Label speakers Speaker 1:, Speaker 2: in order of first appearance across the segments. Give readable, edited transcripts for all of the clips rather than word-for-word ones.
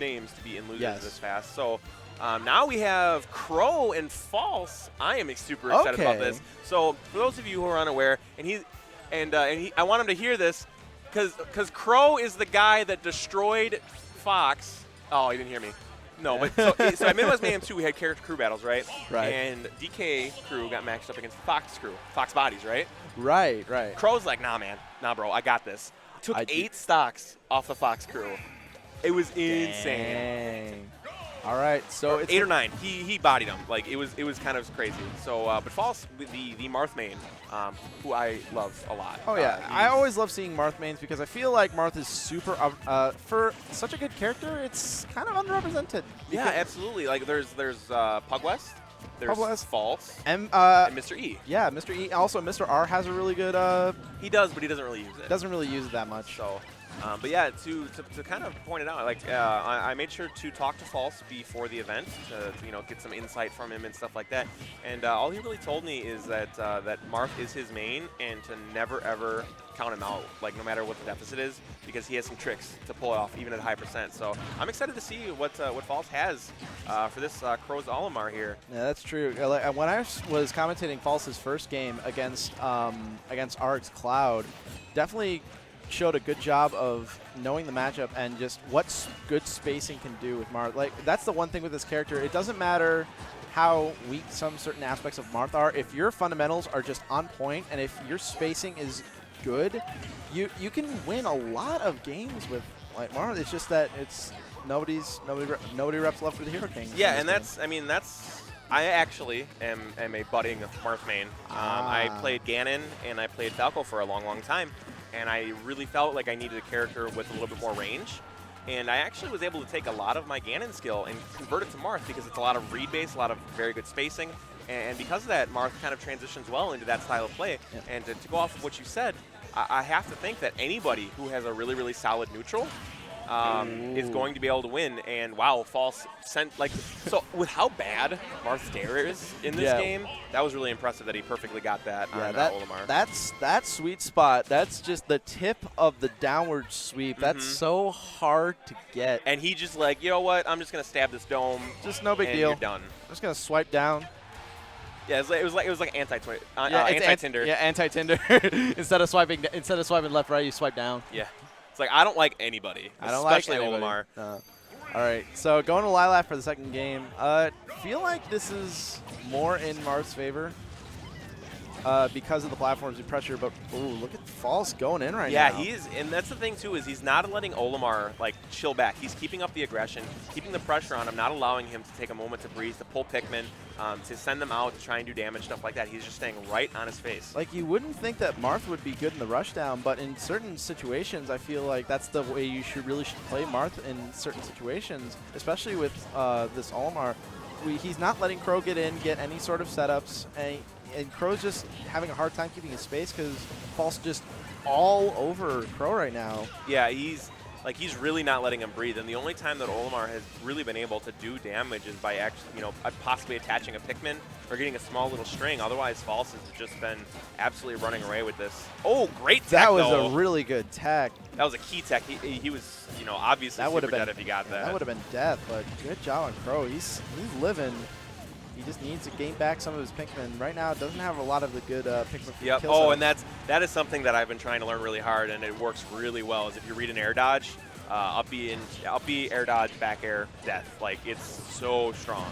Speaker 1: names to be in losers this fast. So now we have Krow and False. I am super excited about this. So for those of you who are unaware, I want him to hear this because Krow is the guy that destroyed Fox. Oh, he didn't hear me. No, but so at Midwest Mayhem 2, we had character crew battles, right?
Speaker 2: Right.
Speaker 1: And DK crew got matched up against Fox crew, Fox bodies, right?
Speaker 2: Right.
Speaker 1: Crow's like, nah, man. Nah, bro, I got this. Took 8 stocks off the Fox crew. It was insane.
Speaker 2: Dang. All right, so it's
Speaker 1: 8 or 9. He bodied him. Like it was kind of crazy. So, but False, the Marth main, who I love a lot.
Speaker 2: Oh yeah, I always love seeing Marth mains because I feel like Marth is super for such a good character. It's kind of underrepresented.
Speaker 1: Yeah, absolutely. Like there's Pugwest, there's False, and Mr. E.
Speaker 2: Yeah, Mr. E. Also, Mr. R has a really good.
Speaker 1: He does, but he doesn't really use it.
Speaker 2: Doesn't really use it that much.
Speaker 1: So. But yeah, to kind of point it out, like I made sure to talk to False before the event to get some insight from him and stuff like that. And all he really told me is that that Marth is his main, and to never ever count him out, like no matter what the deficit is, because he has some tricks to pull it off even at a high percent. So I'm excited to see what False has for this Crow's Olimar here.
Speaker 2: Yeah, that's true. When I was commentating False's first game against Arg's Cloud, definitely showed a good job of knowing the matchup and just what good spacing can do with Marth. Like, that's the one thing with this character. It doesn't matter how weak some certain aspects of Marth are. If your fundamentals are just on point and if your spacing is good, you can win a lot of games with like Marth. It's just that it's nobody reps love for the Hero King.
Speaker 1: Yeah, and I actually am a budding Marth main. I played Ganon and I played Falco for a long time. And I really felt like I needed a character with a little bit more range. And I actually was able to take a lot of my Ganon skill and convert it to Marth because it's a lot of read-based, a lot of very good spacing. And because of that, Marth kind of transitions well into that style of play. Yep. And to go off of what you said, I have to think that anybody who has a really, really solid neutral is going to be able to win. And wow, False sent so with how bad Marth's dare is in this game, that was really impressive that he perfectly got that on Olimar.
Speaker 2: That sweet spot. That's just the tip of the downward sweep. That's so hard to get.
Speaker 1: And he just like, you know what? I'm just gonna stab this dome.
Speaker 2: Just no big deal.
Speaker 1: You're done.
Speaker 2: I'm just gonna swipe down.
Speaker 1: Yeah, it was like anti-Tinder.
Speaker 2: Yeah, anti-Tinder. instead of swiping left, right, you swipe down.
Speaker 1: Yeah. It's like, I don't like anybody, especially Olimar.
Speaker 2: All right, so going to Lilac for the second game. Feel like this is more in Marth's favor because of the platforms and pressure, but look at False going in right now.
Speaker 1: Yeah, he is, and that's the thing too, is he's not letting Olimar chill back. He's keeping up the aggression, keeping the pressure on him, not allowing him to take a moment to breathe, to pull Pikmin, to send them out to try and do damage, stuff like that. He's just staying right on his face.
Speaker 2: Like, you wouldn't think that Marth would be good in the rushdown, but in certain situations, I feel like that's the way you really should play Marth in certain situations, especially with this Olimar. He's not letting Krow get in, get any sort of setups, and Crow's just having a hard time keeping his space because False just all over Krow right now.
Speaker 1: Yeah, he's really not letting him breathe, and the only time that Olimar has really been able to do damage is by actually, possibly attaching a Pikmin or getting a small little string. Otherwise, False has just been absolutely running away with this. Oh, great tech,
Speaker 2: That was
Speaker 1: though.
Speaker 2: a really good tech.
Speaker 1: That was a key tech. He was, obviously super dead if he got that.
Speaker 2: That would have been death, but good job on Krow. He's living. He just needs to gain back some of his Pikmin. Right now, doesn't have a lot of the good Pikmin for kill
Speaker 1: Oh,
Speaker 2: setups.
Speaker 1: and that is something that I've been trying to learn really hard, and it works really well, is if you read an air dodge, up B, air dodge, back air, death. Like, it's so strong.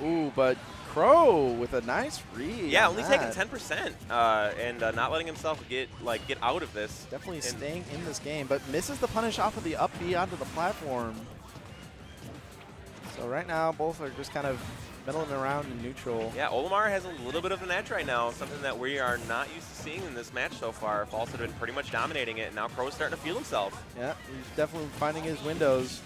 Speaker 2: Ooh, but Krow with a nice read.
Speaker 1: Yeah, only taking 10%, and not letting himself get out of this.
Speaker 2: Definitely staying in this game, but misses the punish off of the up B onto the platform. So right now, both are just kind of middling around in neutral.
Speaker 1: Yeah, Olimar has a little bit of an edge right now, something that we are not used to seeing in this match so far. False had been pretty much dominating it, and now Crow's starting to feel himself.
Speaker 2: Yeah, he's definitely finding his windows.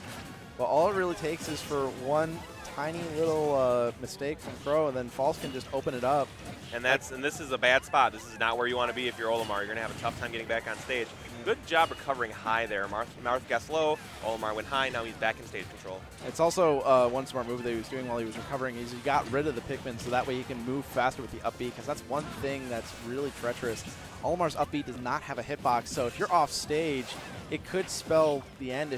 Speaker 2: But all it really takes is for one tiny little mistake from Krow, and then False can just open it up.
Speaker 1: And this is a bad spot. This is not where you want to be if you're Olimar. You're going to have a tough time getting back on stage. good job recovering high there. Marth got slow, Olimar went high, now he's back in stage control.
Speaker 2: It's also one smart move that he was doing while he was recovering is he got rid of the Pikmin so that way he can move faster with the up B, because that's one thing that's really treacherous. Olimar's up B does not have a hitbox, so if you're off stage, it could spell the end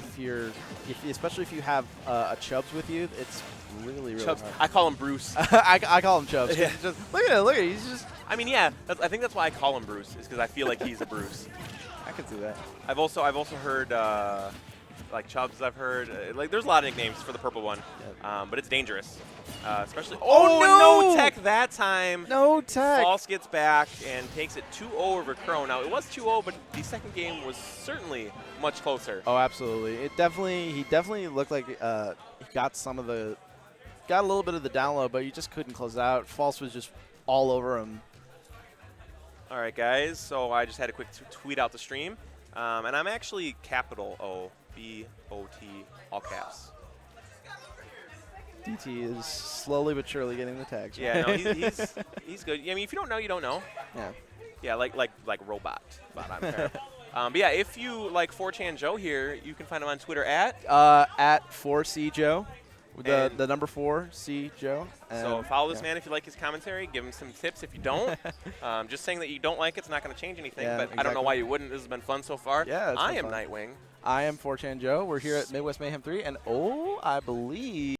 Speaker 2: especially if you have a Chubbs with you. It's really
Speaker 1: Chubbs.
Speaker 2: hard.
Speaker 1: I call him Bruce.
Speaker 2: I call him Chubbs.
Speaker 1: Yeah.
Speaker 2: Just, look at it, he's just...
Speaker 1: I mean, yeah, I think that's why I call him Bruce, is because I feel like he's a Bruce.
Speaker 2: I can see that.
Speaker 1: I've also heard like Chubbs. I've heard like there's a lot of nicknames for the purple one,
Speaker 2: Yep.
Speaker 1: but it's dangerous, especially.
Speaker 2: Oh,
Speaker 1: no tech that time.
Speaker 2: No tech.
Speaker 1: False gets back and takes it 2-0 over Krow. Now it was 2-0, but the second game was certainly much closer.
Speaker 2: Oh, absolutely. He definitely looked like he got a little bit of the down low, but he just couldn't close out. False was just all over him.
Speaker 1: All right, guys. So I just had a quick tweet out the stream, and I'm actually capital O B O T all caps.
Speaker 2: DT is slowly but surely getting the tags.
Speaker 1: Yeah, no, he's good. I mean, if you don't know, you don't know.
Speaker 2: Yeah.
Speaker 1: Yeah, like robot. But I'm terrible. But yeah, if you like 4chan Joe here, you can find him on Twitter at
Speaker 2: 4CJoe. The number 4C Joe.
Speaker 1: So follow this man if you like his commentary. Give him some tips if you don't. Just saying that you don't like it's not going to change anything.
Speaker 2: Yeah,
Speaker 1: but
Speaker 2: exactly.
Speaker 1: I don't know why you wouldn't. This has been fun so far.
Speaker 2: Yeah,
Speaker 1: I am Nightwing.
Speaker 2: I am 4chan Joe. We're here at Midwest Mayhem 3, and I believe